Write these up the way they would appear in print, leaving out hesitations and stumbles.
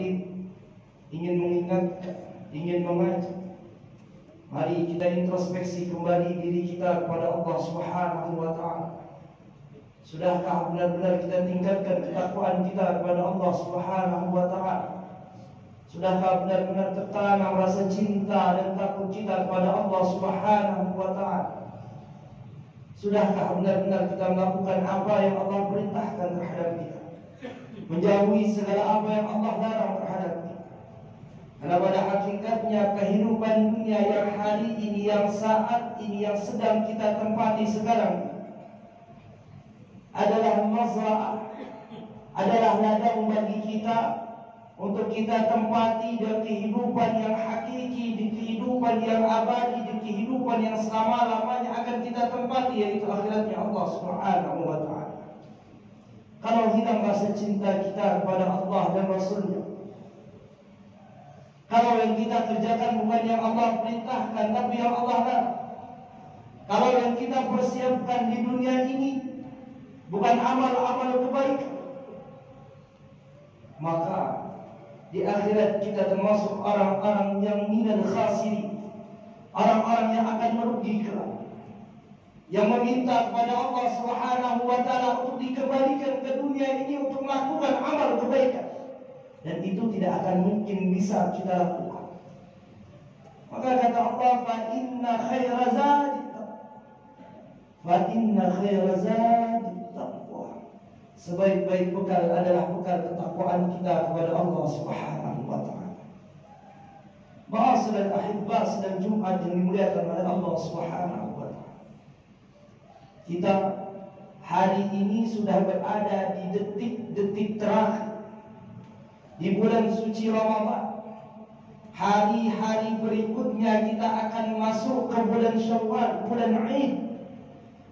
tertib, ingin mengingatkan, ingin mengajak. Mari kita introspeksi kembali diri kita kepada Allah Subhanahu wa Ta'ala. Sudahkah benar-benar kita tingkatkan ketakwaan kita kepada Allah Subhanahu wa Ta'ala? Sudahkah benar-benar tertanam rasa cinta dan takut kita kepada Allah Subhanahu wa Ta'ala? Sudahkah benar-benar kita melakukan apa yang Allah perintahkan terhadap kita, menjauhi segala apa yang Allah larang terhadap kita? Karena pada hakikatnya kehidupan dunia yang hari ini, yang saat ini, yang sedang kita tempati sekarang adalah mazra'ah, adalah ladang bagi kita untuk kita tempati di kehidupan yang hakiki, di kehidupan yang abadi, di kehidupan yang selama-lamanya akan kita tempati, yaitu akhiratnya Allah Subhanahu wa Ta'ala. Kalau hilang rasa cinta kita kepada Allah dan Rasulnya, kalau yang kita kerjakan bukan yang Allah perintahkan tapi yang Allah larang, kalau yang kita persiapkan di dunia ini bukan amal-amal kebaikan, maka di akhirat kita termasuk orang-orang yang minal khasirin, orang-orang yang akan merugi kelak, yang meminta kepada Allah Subhanahu wa Ta'ala untuk dikembalikan ke dunia ini untuk melakukan amal kebaikan, dan itu tidak akan mungkin bisa kita lakukan. Maka kata Allah, fa inna khaira zadi taqwa. Sebaik-baik bekal adalah bekal ketakwaan kita kepada Allah Subhanahu wa Ta'ala. Ma'asyiral ahibba, sedang Jumat yang dimuliakan oleh Allah Subhanahu wa Ta'ala. Kita hari ini sudah berada di detik-detik terakhir di bulan suci Ramadan. Hari-hari berikutnya kita akan masuk ke bulan Syawal, bulan Id,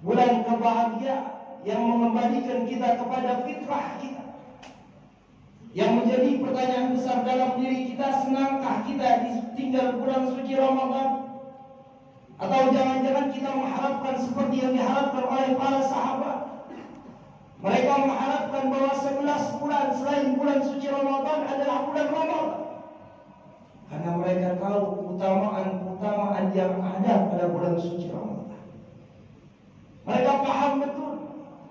bulan kebahagiaan yang mengembalikan kita kepada fitrah kita. Yang menjadi pertanyaan besar dalam diri kita, senangkah kita tinggal bulan suci Ramadan? Atau jangan-jangan kita mengharapkan seperti yang diharapkan oleh para sahabat? Mereka mengharapkan bahwa 11 bulan selain bulan suci Ramadan adalah bulan Ramadan, karena mereka tahu keutamaan yang ada pada bulan suci Ramadan. Mereka paham betul,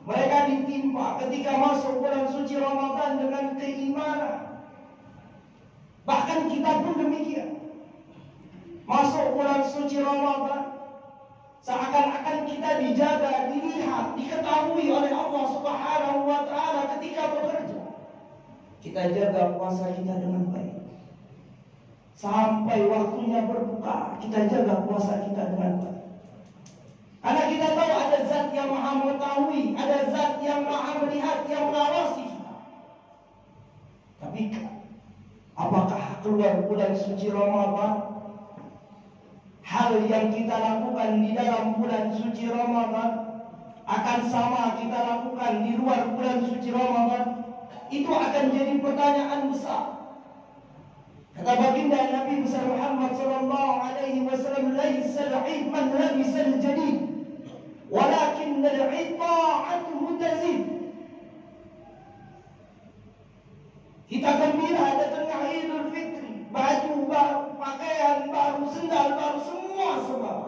mereka ditimpa ketika masuk bulan suci Ramadan dengan keimanan. Bahkan kita pun demikian. Masuk bulan suci Ramadan, seakan-akan kita dijaga, dilihat, diketahui oleh Allah Subhanahu wa Ta'ala ketika bekerja. Kita jaga puasa kita dengan baik. Sampai waktunya berbuka, kita jaga puasa kita dengan baik. Karena kita tahu ada zat yang maha mengetahui, ada zat yang maha melihat, yang mengawasi kita. Tapi apakah keluar bulan suci Ramadan, hal yang kita lakukan di dalam bulan suci Ramadan akan sama kita lakukan di luar bulan suci Ramadan? Itu akan jadi pertanyaan besar. Kata baginda Nabi besar Muhammad sallallahu alaihi wasallam, "Laisal 'id man labisal jadid, walakin al-'id ta'atuhu tazid." Kita gembira datangnya Idul Fitri, baju baru, pakaian baru, sendal baru, semua sebab.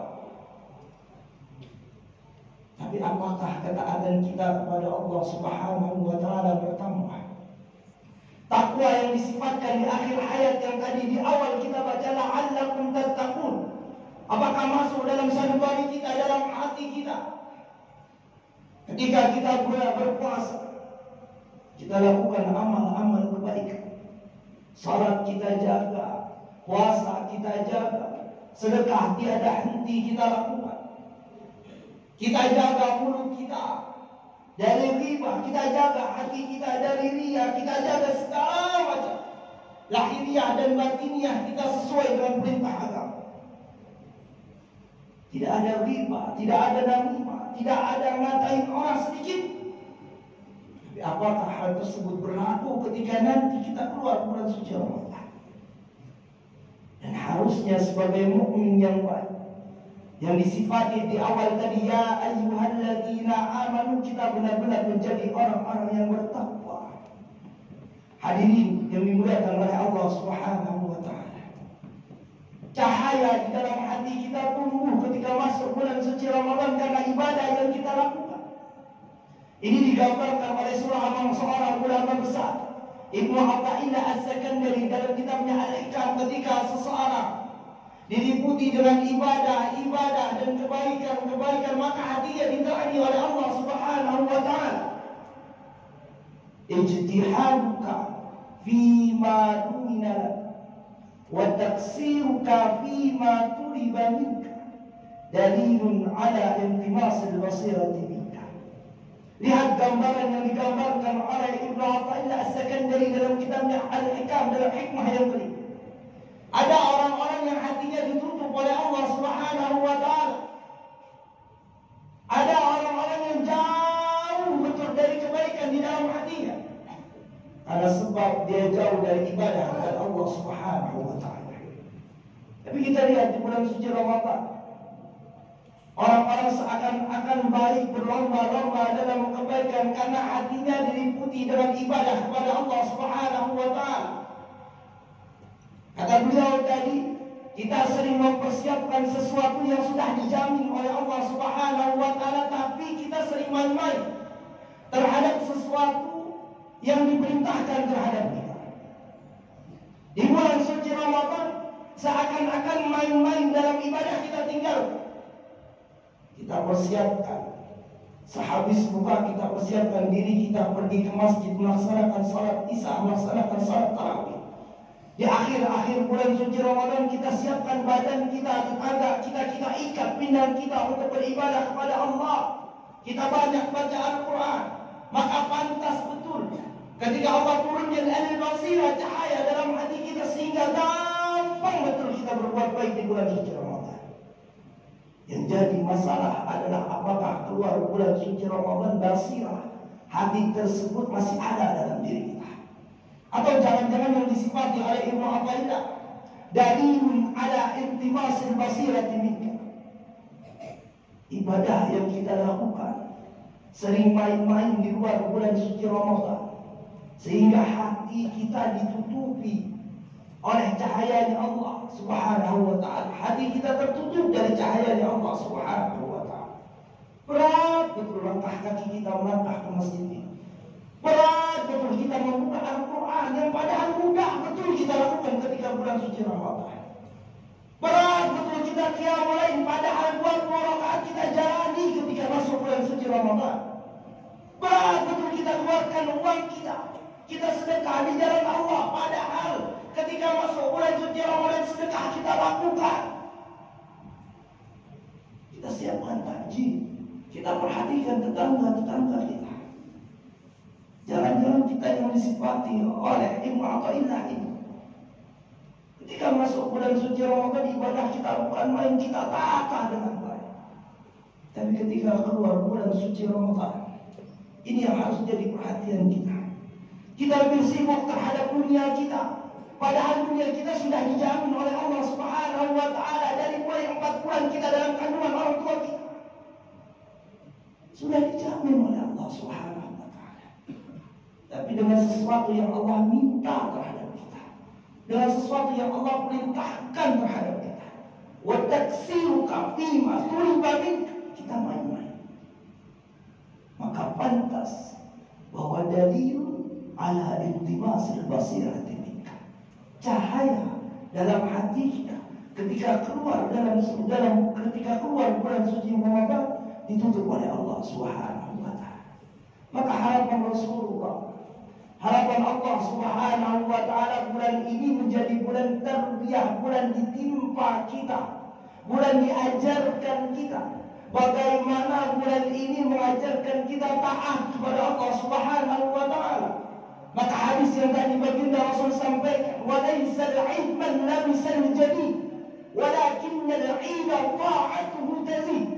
Tapi apakah ketaatan kita kepada Allah Subhanahu wa Ta'ala bertambah? Takwa yang disifatkan di akhir ayat yang tadi di awal kita baca, la'allakum tattaqun, apakah masuk dalam sanubari kita, dalam hati kita? Ketika kita berpuasa, kita lakukan amal-amal kebaikan. Salat kita jaga, puasa kita jaga, sedekah tiada henti kita lakukan. Kita jaga mulut kita dari riba, kita jaga hati kita dari riya, kita jaga segala macam lahiriah dan batiniah kita sesuai dengan perintah agama. Tidak ada riba, tidak ada namimah, tidak ada ngatain orang sedikit. Tapi apakah hal tersebut berlaku ketika nanti kita keluar bulan suci Ramadan? Dan harusnya sebagai mukmin yang baik, yang disifati di awal tadi, ya ayyuhalladzina amanu, kita benar-benar menjadi orang-orang yang bertakwa. Hadirin yang dimuliakan oleh Allah cahaya di dalam hati kita tumbuh ketika masuk bulan suci Ramadan karena ibadah yang kita lakukan. Ini digambarkan oleh seorang ulama besar, Ibnu Athaillah As-Sakandari, dalam kitabnya Al-Hikam, ketika seseorang diliputi dengan ibadah dan kebaikan, maka hatinya diterangi oleh Allah Subhanahu wa taala. Ijtihaduka fima dumina wa taqsiruka fima tuliba minka dalilun ala intimasil basirati minka. Lihat gambaran yang digambarkan oleh Ibnu Athaillah As-Sakandari dalam kitabnya Al-Hikam, dalam hikmah yang beri. Ada orang-orang yang hatinya ditutup oleh Allah Subhanahu wa taala. Ada orang-orang yang jauh betul dari kebaikan di dalam hatinya, karena sebab dia jauh dari ibadah kepada Allah Subhanahu wa taala. Tapi kita lihat di bulan suci Ramadan, orang-orang seakan-akan baik, berlomba-lomba dalam kebaikan karena hatinya diliputi dengan ibadah kepada Allah Subhanahu wa taala. Kata beliau tadi, kita sering mempersiapkan sesuatu yang sudah dijamin oleh Allah Subhanahu wa taala, tapi kita sering main-main terhadap sesuatu yang diperintahkan terhadap kita. Di bulan suci Ramadan, seakan-akan main-main dalam ibadah kita tinggalkan. Kita persiapkan, sehabis buka kita persiapkan diri kita pergi ke masjid melaksanakan salat isya, melaksanakan salat tarawih. Di akhir-akhir bulan suci Ramadan kita siapkan badan kita, tetangga kita ikat pinggang kita untuk beribadah kepada Allah. Kita banyak baca Al-Quran. Maka pantas betul ketika Allah turunkan al-basirah, cahaya dalam hati kita, sehingga gampang betul kita berbuat baik di bulan suci Ramadan. Yang jadi masalah adalah apakah keluar bulan suci Ramadan basirah, hati tersebut masih ada dalam diri kita, atau jangan-jangan yang disifati oleh Ibnu Athaillah dalilun ala intimasil basirati minka. Ibadah yang kita lakukan sering main-main di luar bulan suci Ramadan, sehingga hati kita ditutupi oleh cahaya Allah Subhanahu wa taala. Hati kita tertutup dari cahaya Allah Subhanahu wa taala. Berat betul langkah kaki kita melangkah ke masjid ini. Berat betul kita membuka Al-Quran yang padahal mudah betul kita lakukan ketika bulan suci Ramadan. Berat betul kita qiyamul lail, padahal 20 rakaat kita jalani ketika masuk bulan suci Ramadan. Berat betul kita keluarkan uang kita sedekah di jalan Allah, padahal ketika masuk bulan suci Ramadan sedekah kita lakukan. Kita siapkan takjil, kita perhatikan tetangga-tetangga kita. Jangan-jangan kita yang disifati oleh Ibnu Athaillah ini, ketika masuk bulan suci Ramadan ibadah kita bukan main, kita tata dengan baik. Tapi ketika keluar bulan suci Ramadan, ini yang harus jadi perhatian kita. Kita lebih sibuk terhadap dunia kita, padahal dunia kita sudah dijamin oleh Allah Subhanahu wa taala dari mulai 4 bulan kita dalam kandungan orang tua kita. Sudah dijamin oleh Allah Subhanahu wa taala. Tapi dengan sesuatu yang Allah minta terhadap kita, dengan sesuatu yang Allah perintahkan terhadap kita, wa taksiruka fima tuliba minka, kita main-main. Maka pantas bahwa dalil ala intimasil basirati minka, cahaya dalam hati kita ketika keluar ketika keluar bulan suci Ramadan ditutup oleh Allah Subhanahu wa taala. Maka harapan Rasulullah, harapan Allah Subhanahu wa taala bulan ini menjadi bulan tarbiyah, bulan ditimpa kita, bulan diajarkan kita bagaimana bulan ini mengajarkan kita taat kepada Allah Subhanahu wa taala. Maka hadis yang tadi baginda Rasul sampaikan, wa laisa al-'ilman labisal jadid walakin al-'ilma ta'atuhu tazid.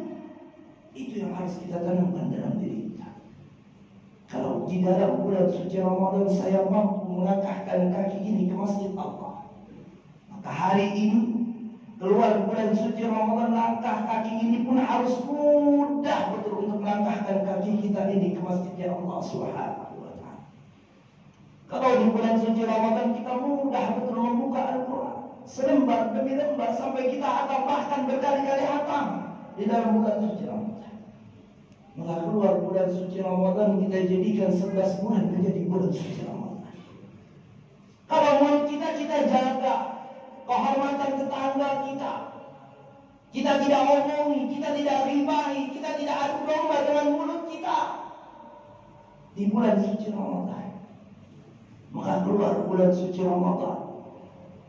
Itu yang harus kita tanamkan dalam diri kita. Kalau di dalam bulan suci Ramadan saya mampu melangkahkan kaki ini ke masjid Allah, maka hari ini keluar bulan suci Ramadan, langkah kaki ini pun harus mudah betul untuk melangkahkan kaki kita ini ke masjidnya Allah Subhanahu. Kalau di bulan suci Ramadan kita mudah betul membuka Al-Quran, selembar demi lembar, sampai kita akan bahkan berkali-kali hatam di dalam bulan suci Ramadan. Maka keluar bulan suci Ramadan, kita jadikan 11 bulan menjadi bulan suci Ramadan. Kalau mulut kita jaga kehormatan tetangga kita. Kita tidak omongi, kita tidak ribahi, kita tidak adu domba dengan mulut kita di bulan suci Ramadan. Maka keluar bulan suci Ramadan,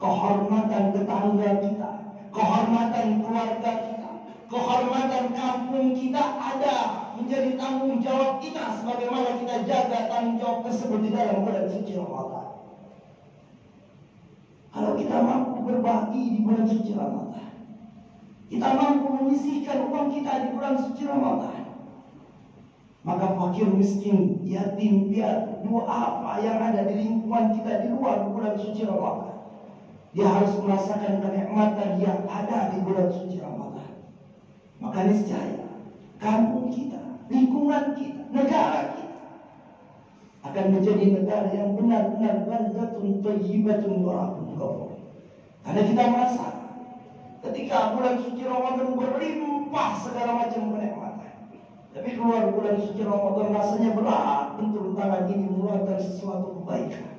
kehormatan tetangga kita, kehormatan keluarga kita, kehormatan kampung kita ada menjadi tanggung jawab kita, sebagaimana kita jaga tanggung jawab tersebut di dalam bulan suci Ramadan. Kalau kita mampu berbagi di bulan suci Ramadan, kita mampu menyisihkan uang kita di bulan suci Ramadan, maka fakir miskin, yatim piatu, dua apa yang ada di lingkungan kita di luar bulan suci Ramadan, dia harus merasakan kenikmatan yang ada di bulan suci Ramadan. Maka niscaya kampung kita, lingkungan kita, negara kita akan menjadi negara yang benar-benar baldatun thayyibatun wa rabbun ghafur. Karena kita merasa ketika bulan suci Ramadan berlimpah segala macam kenikmatan, tapi keluar bulan suci Ramadan rasanya berat betul tangan ini mengeluarkan sesuatu kebaikan.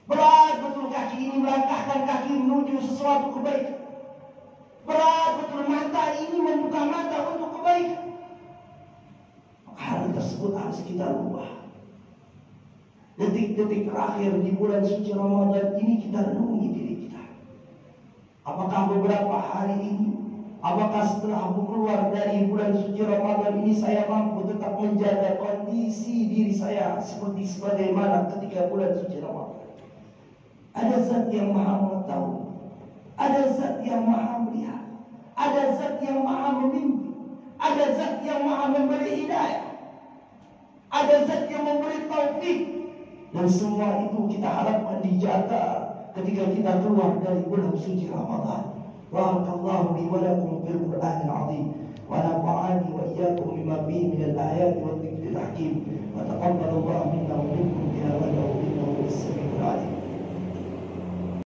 Berat betul kaki ini melangkahkan kaki menuju sesuatu kebaikan. Berat betul mata ini membuka mata untuk kebaikan. Hal tersebut harus kita ubah. Detik-detik terakhir di bulan suci Ramadan ini kita renungi diri kita. Apakah beberapa hari ini, apakah setelah aku keluar dari bulan suci Ramadan ini saya mampu tetap menjaga kondisi diri saya seperti sebagaimana ketika bulan suci Ramadan? Ada zat yang maha mengetahui, ada zat yang maha melihat, ada zat yang maha memimpin, ada zat yang maha memberi hidayah, ada zat yang memberi taufik. Dan semua itu kita harapkan dijaga ketika kita keluar dari bulan suci Ramadan. Barakallahu li wa lakum fil Qur'anil 'azim wa nafa'ani wa iyyakum bima fihi minal ayati wadh dhikril hakim wa taqabbalallahu minna wa minkum tilawatahu innahu as-sami'ul 'alim.